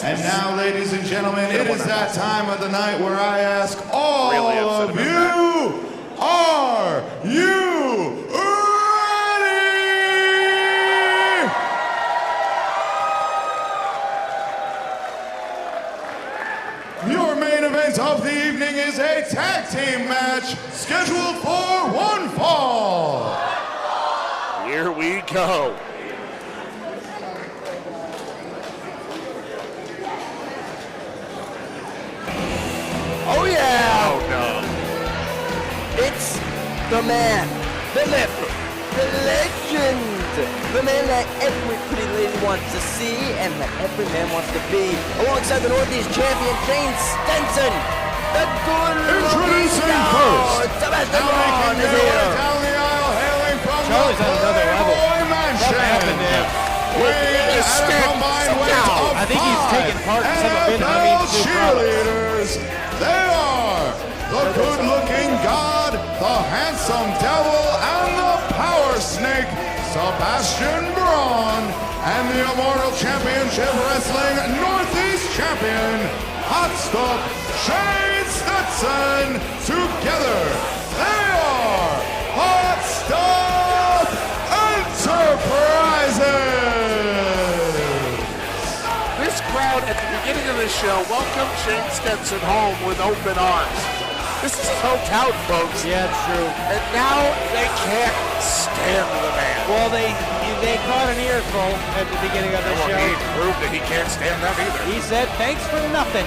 And now, ladies and gentlemen, it is that time of the night where I ask all of you, are you ready? Your main event of the evening is a tag team match scheduled for one fall. Here we go. Oh yeah! Oh no. It's the man, the myth, the legend, the man that every pretty lady wants to see and that every man wants to be. Alongside the Northeast champion, Shayne Stetson, the good Introducing first, Sebastian now Braun making is their way here. down the aisle, hailing from Charlie's the on another level. Playboy Mansion. What happened to him? Weighing at a combined weight of I think he's taking part in some of NFL Benjamin's new cheerleaders. They are the good-looking god, the handsome devil, and the power snake, Sebastian Braun, and the Immortal Championship Wrestling Northeast Champion, Hot Stuff, Shayne Stetson. Together, they are Hot Stuff Enterprises. This crowd at the beginning of the show welcomed Shayne Stetson home with open arms. This is his hometown, folks. Yeah, it's true. And now they can't stand the man. Well, they caught an earful at the beginning of the Well, show. he proved that he can't stand them either. He said, thanks for nothing.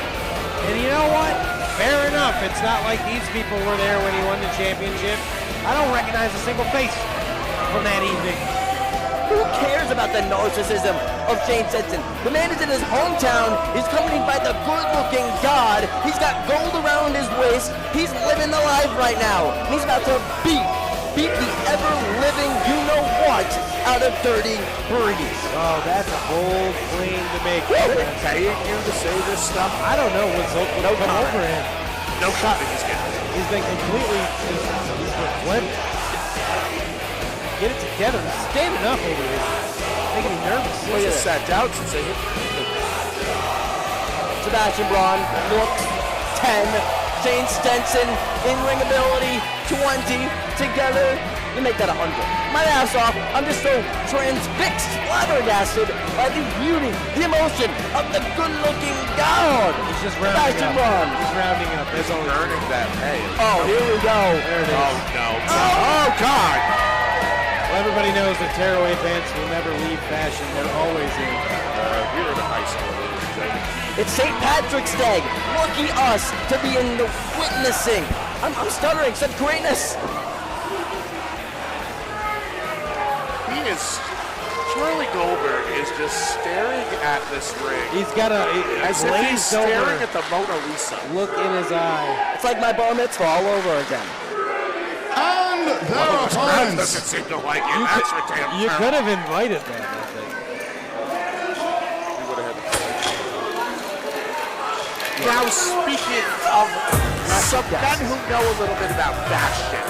And you know what? Fair enough. It's not like these people were there when he won the championship. I don't recognize a single face from that evening. Who cares about the narcissism of Shayne Stetson? The man is in his hometown. He's accompanied by the good-looking god. He's got gold around his waist. He's living the life right now. He's about to beat the ever-living you-know-what out of Dirty Breeze. Oh, that's a bold claim to make. Are they paying you to say this stuff? I don't know what's come over him. No comment he's getting. He's been completely he's been Get it together. He's standing up over here. Making me nervous. Well, he sat down since they hit. Sebastian Braun looks 10. Shayne Stetson, in-ring ability 20. Together, you make that 100. My ass off. I'm just so transfixed, flabbergasted by the beauty, the emotion of the good-looking god. He's just rounding Sebastian up. Braun. He's rounding up. That's all. Earning that pay. Oh, here we go. There it is. Oh, no. Oh, God. Well, everybody knows that tearaway pants will never leave fashion. They're always in. We were in high school. It's St. Patrick's Day. Lucky us to be in the witnessing. I'm stuttering. Such greatness. Charlie Goldberg is just staring at this ring. He's got a as if he's glazed over staring at the Mona Lisa. look in his eye. It's like my bar mitzvah all over again. And their That opponents. doesn't seem to like it. That's for damn You sure. could have invited that, I think. We would have had to. Now, speaking of some men who know a little bit about fashion,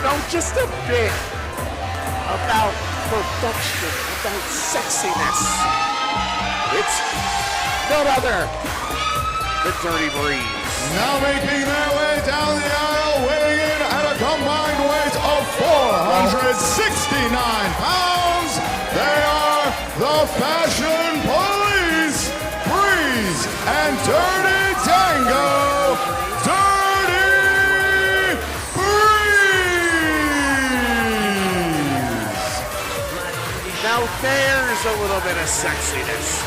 know just a bit about production, about sexiness. It's none other than Dirty Breeze. Now making their way down the aisle, weighing in at a combined weight of 469 pounds, they are the Fashion Police, Breeze and Dirty Dango, Dirty Breeze. Now there's a little bit of sexiness.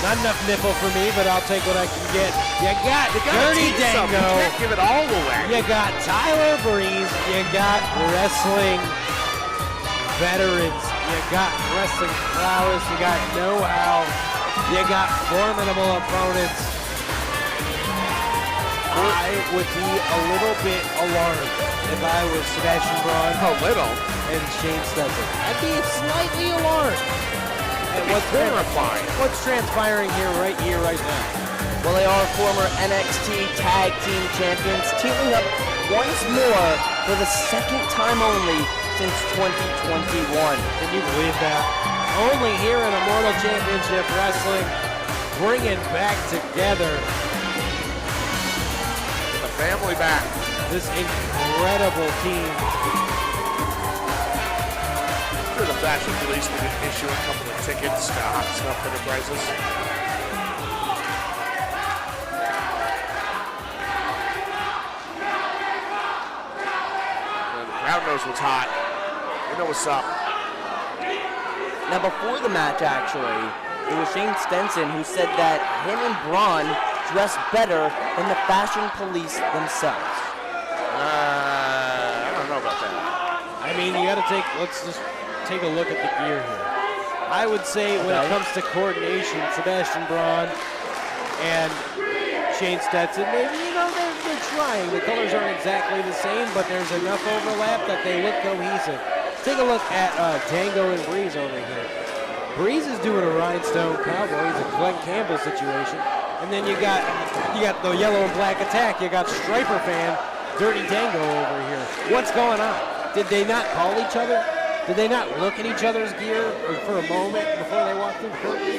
Not enough nipple for me, but I'll take what I can get. You got Dirty You Dango. can't give it all away. You got Tyler Breeze. You got wrestling veterans. You got wrestling prowess. You got know-how. You got formidable opponents. I would be a little bit alarmed if I was Sebastian Braun. A little. And Shayne Stetson. I'd be slightly alarmed. And what's transpiring right now? Well, they are former NXT Tag Team Champions, teaming up once more for the second time only since 2021. Can you believe that? only here in Immortal Championship Wrestling, bringing back together The family back. this incredible team. After the Fashion Police would issue a couple of tickets to Hot Stuff Enterprises. And the crowd knows what's hot. They know what's up. Now, before the match, actually, it was Shayne Stetson who said that him and Braun dressed better than the Fashion Police themselves. I don't know about that. I mean, you got to let's just take a look at the gear here. I would say when it comes to coordination, Sebastian Braun and Shayne Stetson, maybe, they're trying. The colors aren't exactly the same, but there's enough overlap that they look cohesive. Take a look at Dango and Breeze over here. Breeze is doing a rhinestone cowboy. He's a Glenn Campbell situation. And then you got the yellow and black attack. You got Striper fan, Dirty Dango over here. What's going on? Did they not call each other? Did they not look at each other's gear for a moment before they walked through the curtain?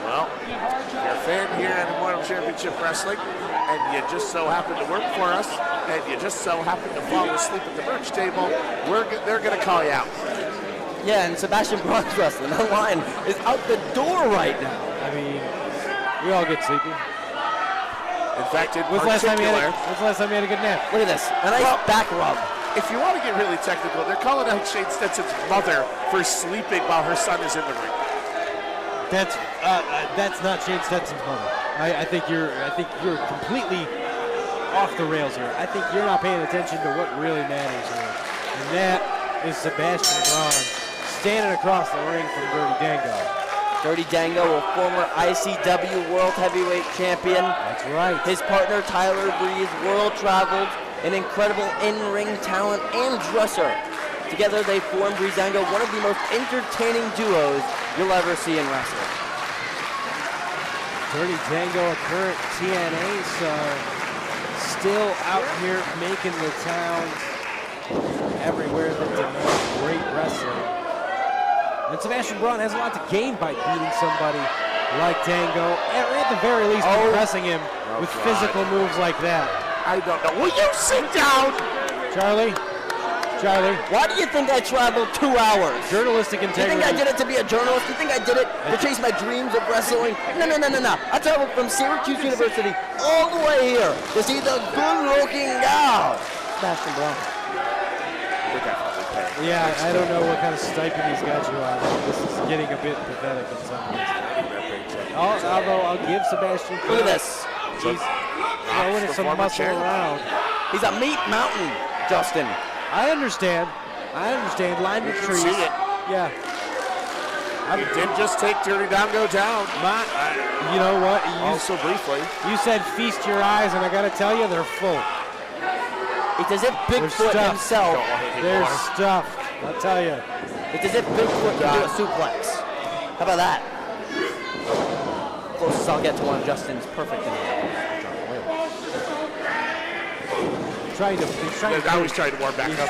Well, you're a fan here at Immortal Championship Wrestling, and you just so happen to work for us, and you just so happen to fall asleep at the merch table, they're going to call you out. Yeah, and Sebastian Braun's wrestling. The line is out the door right now. I mean, we all get sleepy. In fact, When's the last time you had a good nap? Look at this. A nice back rub. if you want to get really technical, they're calling out Shayne Stetson's mother for sleeping while her son is in the ring. That's not Shayne Stetson's mother. I think you're completely off the rails here. I think you're not paying attention to what really matters here. And that is Sebastian Braun standing across the ring from Dirty Dango. Dirty Dango, a former ICW World Heavyweight Champion. That's right. His partner Tyler Breeze, world traveled, an incredible in-ring talent and dresser. Together they form Breezango, one of the most entertaining duos you'll ever see in wrestling. Dirty Dango, a current TNA star, still out here making the towns everywhere that demands great wrestling. And Sebastian Braun has a lot to gain by beating somebody like Dango, and at the very least impressing him with physical moves like that. I don't know. Will you sit down? Charlie, Why do you think I traveled 2 hours? journalistic You integrity. think I did it to be a journalist? You think I did it to chase my dreams of wrestling? No. I traveled from Syracuse University all the way here to see the good-looking gal, Sebastian Braun. Yeah, I don't know what kind of stipend he's got you on. This is getting a bit pathetic in some ways. Although I'll give Sebastian Look at this. He's throwing some muscle around. He's a meat mountain, Justin. I understand. Lined with trees. See it. Yeah. He did just take Dirty Dango down. You know what? Also briefly. You said feast your eyes, and I got to tell you, they're full. It's as if Bigfoot himself. They're stuffed. I'll tell you. It's as if Bigfoot can do a suplex. How about that? Closest I'll get to one of Justin's perfect. Now he's trying to warm back up. He's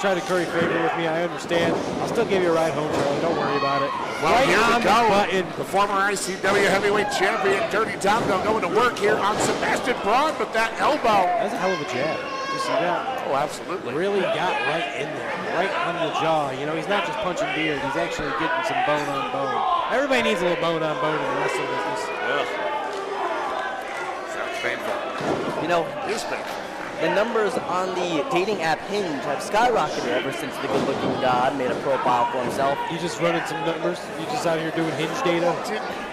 trying to curry favor with me. I understand. I'll still give you a ride home, Charlie. Don't worry about it. Well, right here we on go. the button. The former ICW heavyweight champion, Dirty Dango, going to work here on Sebastian Braun with that elbow. That's a hell of a jab. Did you see that? Oh, absolutely. Really got right in there, right on the jaw. You know, he's not just punching beard. He's actually getting some bone on bone. Everybody needs a little bone on bone in the wrestling business. Ugh. Sounds painful. You know, It is painful. the numbers on the dating app Hinge have skyrocketed ever since the good-looking god made a profile for himself. You just running some numbers? You just out here doing Hinge data?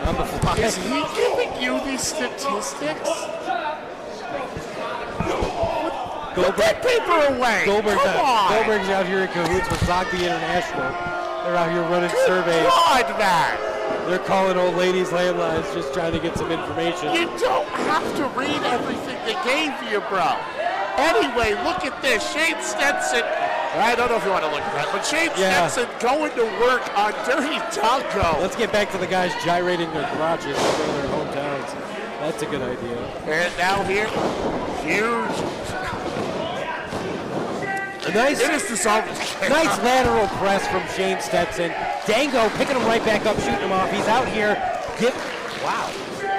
On the fly? Is he giving you these statistics? Put that paper away. Goldberg's Come on. Goldberg's out here in cahoots with Zogby International. They're out here running surveys. God, man. They're calling old ladies' landlines just trying to get some information. You don't have to read everything they gave you, bro. Anyway, look at this. Shayne Stetson. I don't know if you want to look at that, but Shayne Stetson going to work on Dirty Dango. Let's get back to the guys gyrating their garages in their hometowns. That's a good idea. And now here, huge. Nice, It is dissolved. nice lateral press from Shayne Stetson. Dango picking him right back up, shooting him off. He's out here. Wow.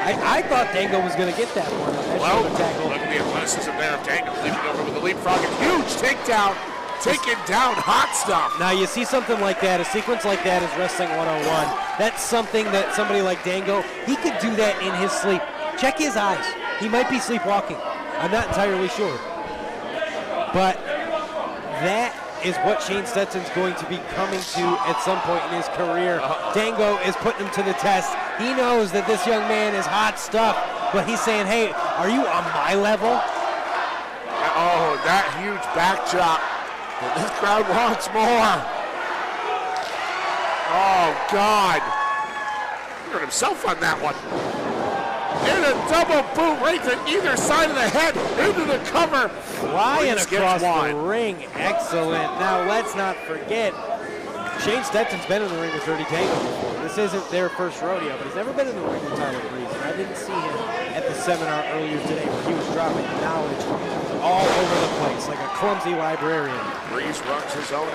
I thought Dango was going to get that one. That Well, shoulder tackle. look at the athleticism there of Dango leaping over with the leapfrog. And huge takedown, taking down hot stuff. Now you see something like that, a sequence like that is Wrestling 101. That's something that somebody like Dango, he could do that in his sleep. Check his eyes. He might be sleepwalking. I'm not entirely sure. But that is what Shayne Stetson's going to be coming to at some point in his career. Dango is putting him to the test. He knows that this young man is hot stuff, but he's saying, hey, are you on my level? Oh, that huge back chop. This crowd wants more. Oh, God. He hurt himself on that one. And a double boot right to either side of the head, into the cover. Flying Breeze gets across the one. ring. Excellent. Now let's not forget, Shayne Stetson's been in the ring with Dirty Dango before. This isn't their first rodeo, but he's never been in the ring with Tyler Breeze. And I didn't see him at the seminar earlier today where he was dropping knowledge all over the place like a clumsy librarian. Breeze runs his own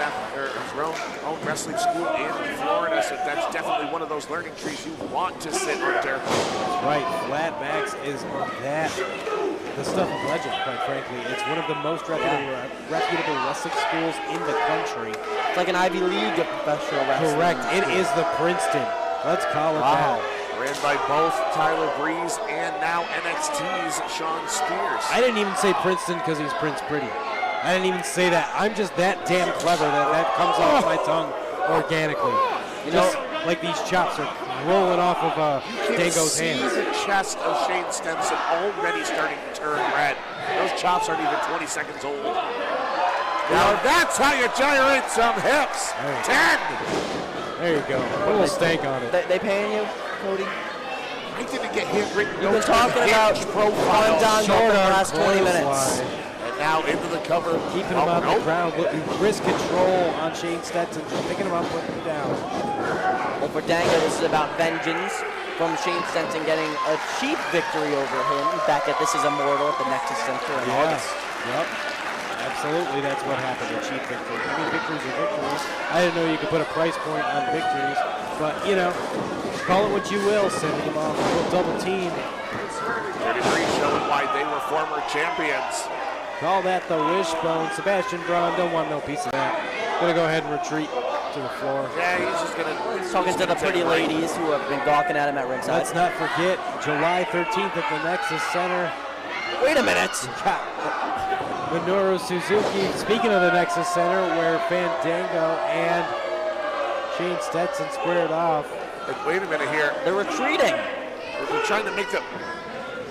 wrestling school in Florida, so that's definitely one of those learning trees you want to sit under. That's right. Flatbacks is the stuff of legend, quite frankly. It's one of the most reputable wrestling schools in the country. It's like an Ivy League of professional wrestling. Correct. It is the Princeton. Let's call it that. Ran by both Tyler Breeze and now NXT's Sean Spears. I didn't even say Princeton because he's Prince Pretty. I didn't even say that. I'm just that damn clever that comes off my tongue organically. Just like these chops are rolling off of Dango's See hands. the chest of Shayne Stetson already starting to turn red. Those chops aren't even 20 seconds old. Now that's how you gyrate some hips. 10. There you go. Put a little stank on it. They paying you, Cody? I didn't get hit written. You've been talking about Fandango for the last 20 minutes. And now into the cover. Keeping him on the ground, wrist control on Shayne Stetson, just picking him up, putting him down. Well, for Dango, this is about vengeance from Shayne Stetson getting a cheap victory over him back at This Is Immortal at the Nexus Center in August. Yep. Absolutely, that's what happened, a cheap victory. I mean, victories are victories. I didn't know you could put a price point on victories, but, you know, call it what you will, sending them off a little double team. 33 showing why they were former champions. Call that the wishbone. Sebastian Braun don't want no piece of that. Gonna go ahead and retreat to the floor. Yeah, he's just gonna. He's talking to the pretty ladies who have been gawking at him at ringside. Let's not forget, July 13th at the Nexus Center. Wait a minute. Minoru Suzuki, speaking of the Nexus Center, where Fandango and Shayne Stetson squared off. Wait a minute here. They're retreating. They're trying to make the.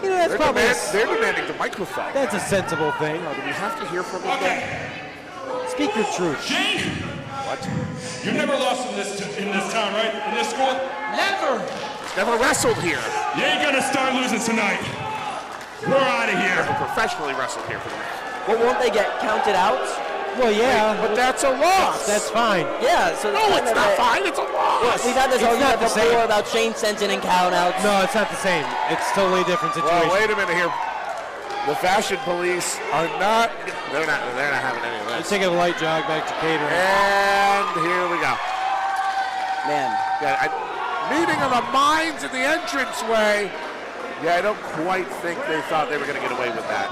You know, that's probably They're demanding the microphone. that's a sensible thing. Oh, do we have to hear from him? Speak your truth. Shayne, What? you never lost in this town, right? In this school? Never. He's never wrestled here. You ain't gonna start losing tonight. We're out of here. Never professionally wrestled here for the. Well, won't they get counted out? Well, yeah, But that's a loss. that's fine. Yeah, so No, it's not fine. It's a loss. We've had this It's argument not the before same. about Shayne Stetson and countouts. No, it's not the same. It's totally a different situation. Well, wait a minute here. The fashion police are not. They're not having any of Let's this. take a light jog back to catering. And here we go. Man, Yeah, meeting of the minds in the entranceway. Yeah, I don't quite think they thought they were going to get away with that.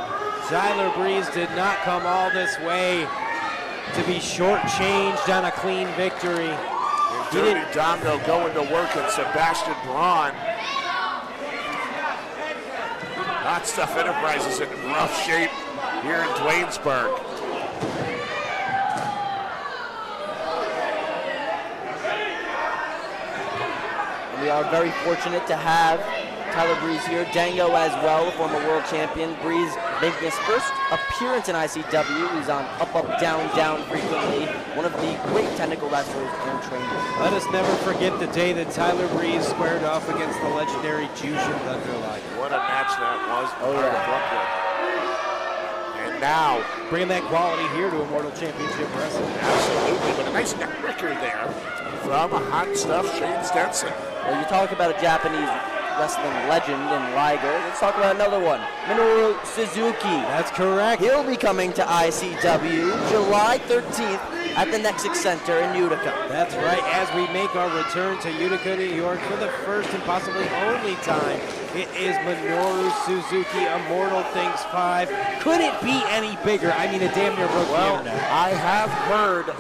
Tyler Breeze did not come all this way to be shortchanged on a clean victory. Dirty Dango going to work at Sebastian Braun. Hot Stuff Enterprises in rough shape here in Duanesburg. we are very fortunate to have Tyler Breeze here. Dango as well, former world champion. Breeze making his first appearance in ICW. He's on up, up, down, down frequently. One of the great technical wrestlers and trainers. Let us never forget the day that Tyler Breeze squared off against the legendary Jushin Thunder Liger. What a match that was. Oh, out of yeah. Brooklyn. And now, Bringing that quality here to Immortal Championship Wrestling. absolutely, but a nice record there from Hot Stuff Shayne Stetson. Well, you talk about a Japanese wrestling legend in Liger. Let's talk about another one, Minoru Suzuki. That's correct. He'll be coming to ICW July 13th at the Nexus Center in Utica. That's right, as we make our return to Utica, New York for the first and possibly only time. It is Minoru Suzuki, Immortal Things 5. Could it be any bigger? I mean, it damn near broke the internet. I have heard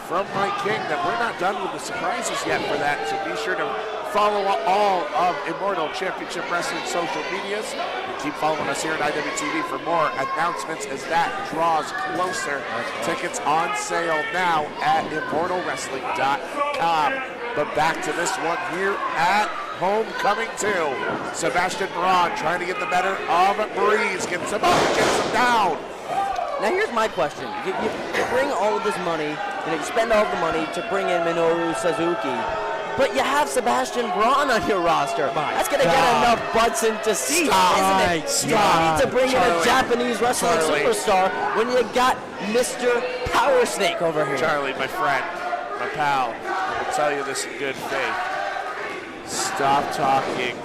from my king that we're not done with the surprises yet for that, so be sure to follow all of Immortal Championship Wrestling social medias. Keep following us here at IWTV for more announcements as that draws closer. Tickets on sale now at immortalwrestling.com. But back to this one here at Homecoming 2. Sebastian Braun trying to get the better of Breeze. Gets him up, gets him down. Now here's my question. You bring all of this money, you spend all the money to bring in Minoru Suzuki, but you have Sebastian Braun on your roster. That's going to get enough butts into seats, isn't it? You don't need to bring in a Japanese wrestling superstar when you got Mr. Power Snake over here. Charlie, my friend, my pal, I will tell you this in good faith. Stop talking.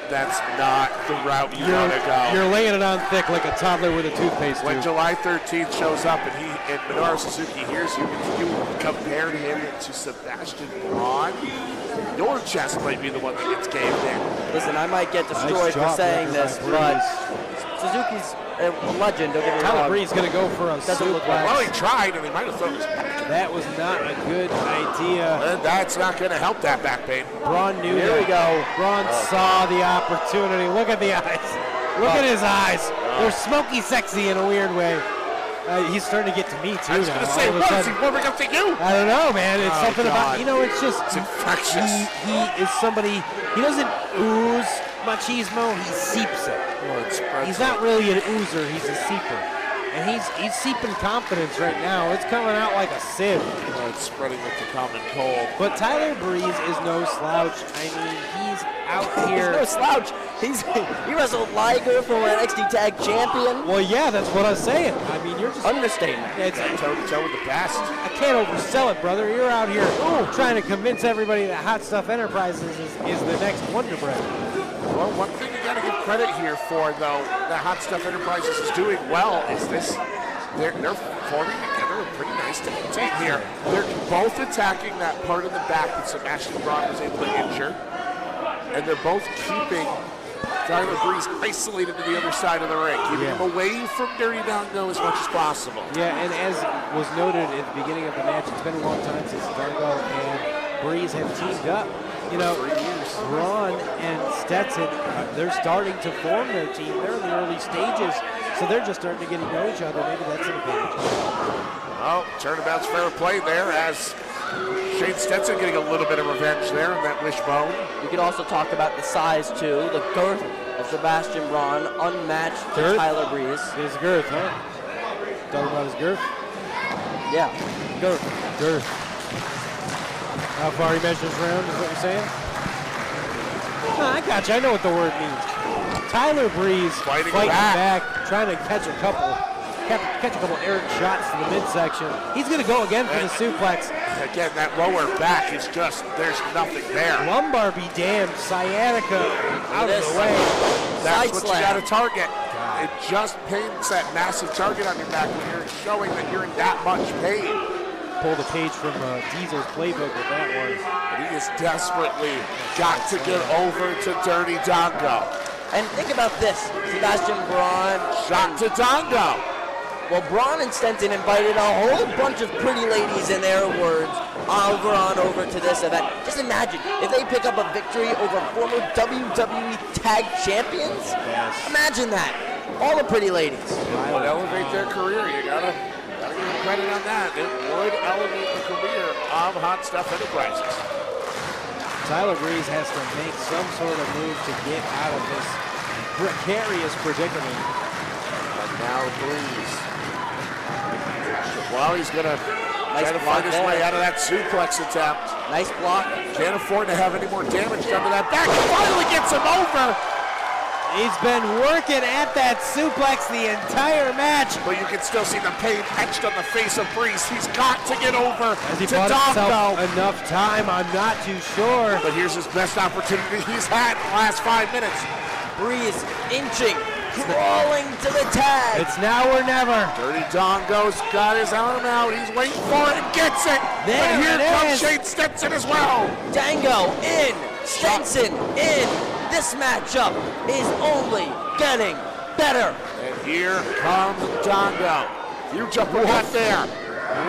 That's not the route you want to go. You're laying it on thick like a toddler with a toothpaste tube. When July 13th shows up and Minoru Suzuki hears you compared him to Sebastian Braun, your chest might be the one that gets caved in. Listen, I might get destroyed for saying this, but Suzuki's a legend. Don't get me wrong. Tyler Breeze going to go for a suplex. Well, he tried, and he might have thrown his back. That was not a good idea. And that's not going to help that back pain. Braun knew Here we go. Braun saw the opportunity. Look at the eyes. Look at his eyes. They're smoky sexy in a weird way. He's starting to get to me, too. I was going to say, what is he warming up to you? I don't know, man. It's something about, it's just. It's infectious. He is somebody, he doesn't ooze machismo, he seeps it. He's not really an oozer, he's a seeper. And he's seeping confidence right now. It's coming out like a sieve. Oh, it's spreading like the common cold. But Tyler Breeze is no slouch. I mean, he's out here. He's no slouch. He wrestled Liger for an NXT Tag Champion. Well, yeah, that's what I was saying. I mean, you're just understatement. It's toe-to-toe with the best. I can't oversell it, brother. You're out here trying to convince everybody that Hot Stuff Enterprises is the next Wonder Bread. Well, one thing you got to give credit here for, though, that Hot Stuff Enterprises is doing well is this. They're forming together a pretty nice team here. They're both attacking that part of the back that Sebastian Braun was able to injure, and they're both keeping Tyler Breeze isolated to the other side of the ring, keeping him away from Dirty Dango as much as possible. Yeah, and as was noted at the beginning of the match, it's been a long time since Dango and Breeze have teamed up. Braun and Stetson, they're starting to form their team. They're in the early stages, so they're just starting to get to know each other. Maybe that's an advantage. Oh, turnabout's fair play there as Shayne Stetson getting a little bit of revenge there on that wishbone. We could also talk about the size, too. The girth of Sebastian Braun, unmatched to Tyler Breeze. His girth, huh? Talking about his girth? Yeah, girth. Girth. How far he measures around is what you're saying? No, I got you. I know what the word means. Tyler Breeze fighting back, trying to catch a couple errant shots to the midsection. He's going to go again for the suplex. Again, that lower back is just, there's nothing there. Lumbar be damned. Sciatica out of the way. That's what you got to target. It just paints that massive target on your back when you're showing that you're in that much pain. Pull the page from Diesel's playbook with that one. And he has desperately got to get over to Dirty Dango. And think about this, Sebastian Braun. Shot to Dango. Well, Braun and Stetson invited a whole bunch of pretty ladies, in their words, over to this event. Just imagine if they pick up a victory over former WWE Tag Champions. Yes. Imagine that. All the pretty ladies. It would elevate their career. You gotta give them credit on that. It would elevate the career of Hot Stuff Enterprises. Tyler Breeze has to make some sort of move to get out of this precarious predicament. And now Breeze. Well, he's gonna try to find his way out of that suplex attempt. Nice block. Can't afford to have any more damage done to that back. He finally gets him over. He's been working at that suplex the entire match. But you can still see the pain etched on the face of Breeze. He's got to get over Has he to bought Dango. himself enough time? I'm not too sure. But here's his best opportunity he's had in the last 5 minutes. Breeze inching, crawling to the tag. It's now or never. Dirty Dango's got his arm out. He's waiting for it and gets it. There but here it comes is. Shayne Stetson as well. Dango in, Stetson in. This matchup is only getting better. And here comes Dango. Huge uppercut there.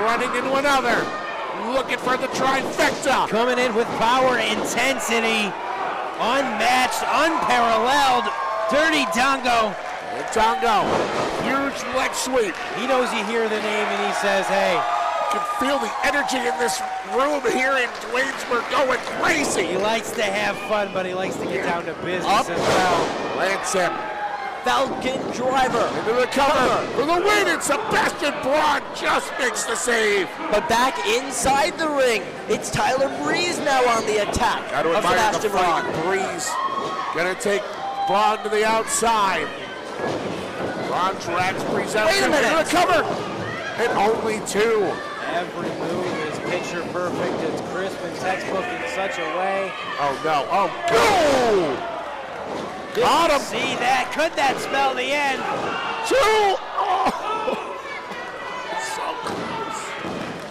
Running into another. Looking for the trifecta. Coming in with power, intensity, unmatched, unparalleled. Dirty Dango. And Dango, huge leg sweep. He knows you hear the name and he says, hey. You can feel the energy in this room here in Duanesburg going crazy. He likes to have fun, but he likes to get down to business Up. as well. Lands him. Falcon driver. Into the cover for the win, and Sebastian Braun just makes the save. But back inside the ring, it's Tyler Breeze now on the attack. Got to of admire the Sebastian fight. Braun. Breeze gonna take Braun to the outside. Braun drags Breeze out Wait a into minute. the cover. And only 2. Every move is picture perfect. It's crisp and textbook in such a way. Oh no, oh, go! Got him. See that? Could that spell the end? 2! Oh. So close.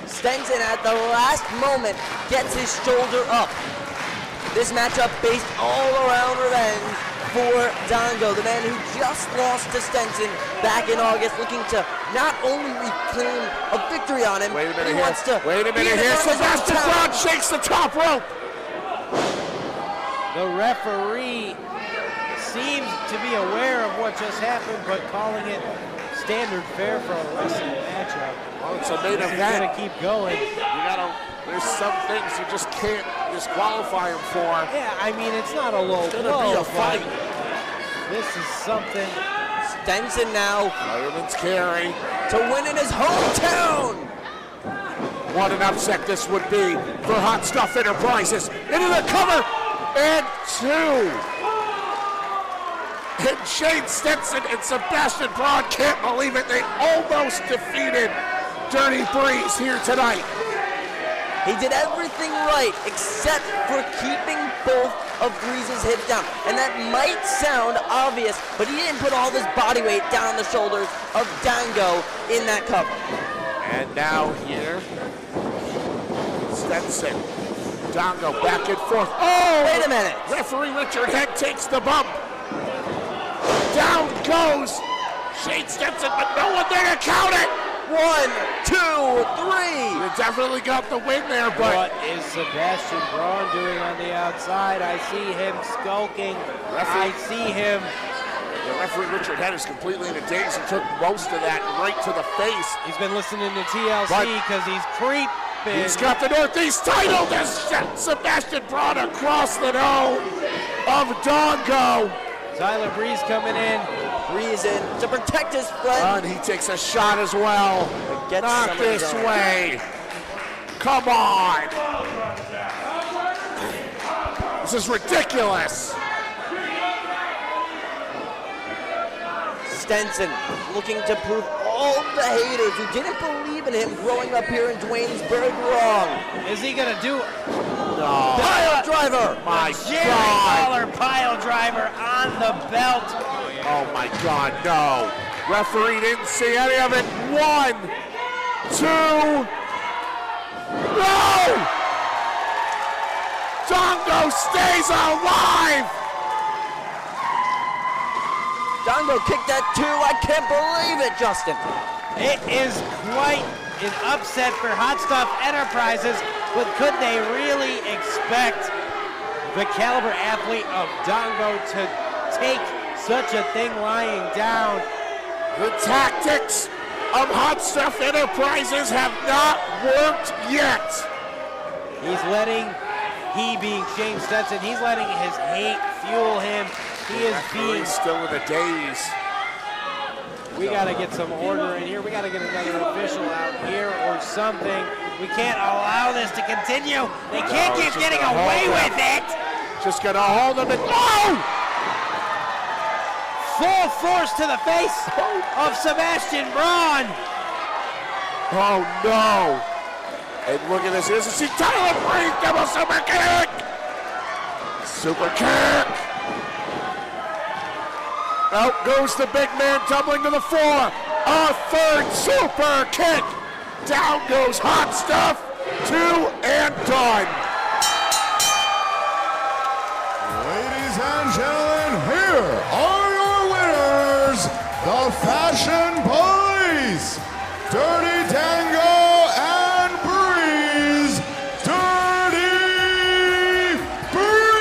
Stetson at the last moment gets his shoulder up. This matchup based all around revenge for Dango, the man who just lost to Stetson back in August, looking to not only reclaim a victory on him, Wait a but minute he wants to here. Wait a be minute in here. front of his Sebastian hometown. Braun shakes the top rope. The referee seems to be aware of what just happened, but calling it standard fare for a wrestling matchup. Oh, it's a main This is event. gonna keep going. There's some things you just can't disqualify him for. Yeah, I mean, it's not a low It's gonna blow, be a but fight. this is something. Stetson now Fireman's carry. to win in his hometown. What an upset this would be for Hot Stuff Enterprises. Into the cover, and 2. And Shayne Stetson and Sebastian Braun can't believe it. They almost defeated Dirty Breeze here tonight. He did everything right except for keeping both of Breeze's hips down. And that might sound obvious, but he didn't put all this body weight down on the shoulders of Dango in that cover. And now here, Stetson, Dango back and forth. Oh! Wait a minute. Referee Richard Head takes the bump. Down goes Shayne Stetson, but no one there to count it. 1, 2, 3. You definitely got the win there, What but is Sebastian Braun doing on the outside? I see him skulking. I see him. the referee Richard Head is completely in a daze. He took most of that right to the face. He's been listening to TLC But because he's creeping. He's got the Northeast title. There's Sebastian Braun across the dome of Dango. Tyler Breeze coming in. Breeze in to protect his friend. And he takes a shot as well. Gets Not somebody this going. way. Come on. This is ridiculous. Stetson looking to prove all the haters who didn't believe in him growing up here in Duanesburg wrong. Is he gonna do No. Pile driver. My Jerry God. Lawler pile driver on the belt? Oh my God, no. Referee didn't see any of it. 1, 2. No! Dango stays alive! Dango kicked that too. I can't believe it, Justin. It is quite an upset for Hot Stuff Enterprises, but could they really expect the caliber athlete of Dango to take such a thing lying down? The tactics of Hot Stuff Enterprises have not worked yet. He's letting, he being Shayne Stetson, he's letting his hate fuel him. He is being, Referee's still in a daze. we gotta get some order in here. We gotta get another official out here or something. We can't allow this to continue. They can't No, keep it's just getting gonna away hold with them. it. Just gonna hold him and oh! full force to the face of Sebastian Braun. Oh no. And look at this. Here's a see Tyler Breeze. Double super kick. Super kick. Out goes the big man, tumbling to the floor. A third super kick. Down goes Hot Stuff. 2 and done. Ladies and gentlemen, here are your winners, the Fashion Police, Dirty Dango and Breeze, Dirty Breeze.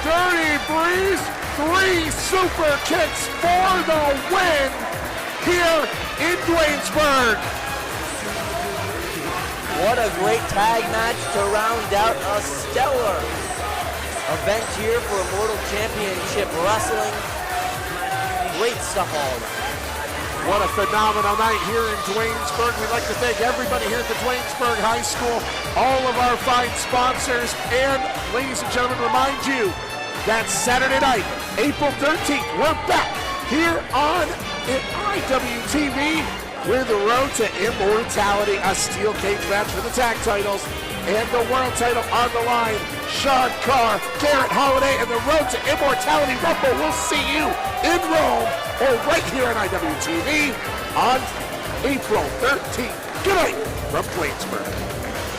Dirty Breeze, 3 super kicks for the win here in Duanesburg. What a great tag match to round out a stellar event here for Immortal Championship Wrestling. Great stuff all around. What a phenomenal night here in Duanesburg. We'd like to thank everybody here at the Duanesburg High School, all of our fine sponsors, and ladies and gentlemen, remind you that Saturday night, April 13th, we're back here on IWTV with the road to immortality, a steel cage match for the tag titles and the world title on the line. Sean Carr, Garrett Holiday, and the road to immortality Rumble. We'll see you in Rome or right here on IWTV on April 13th. Good night from Duanesburg.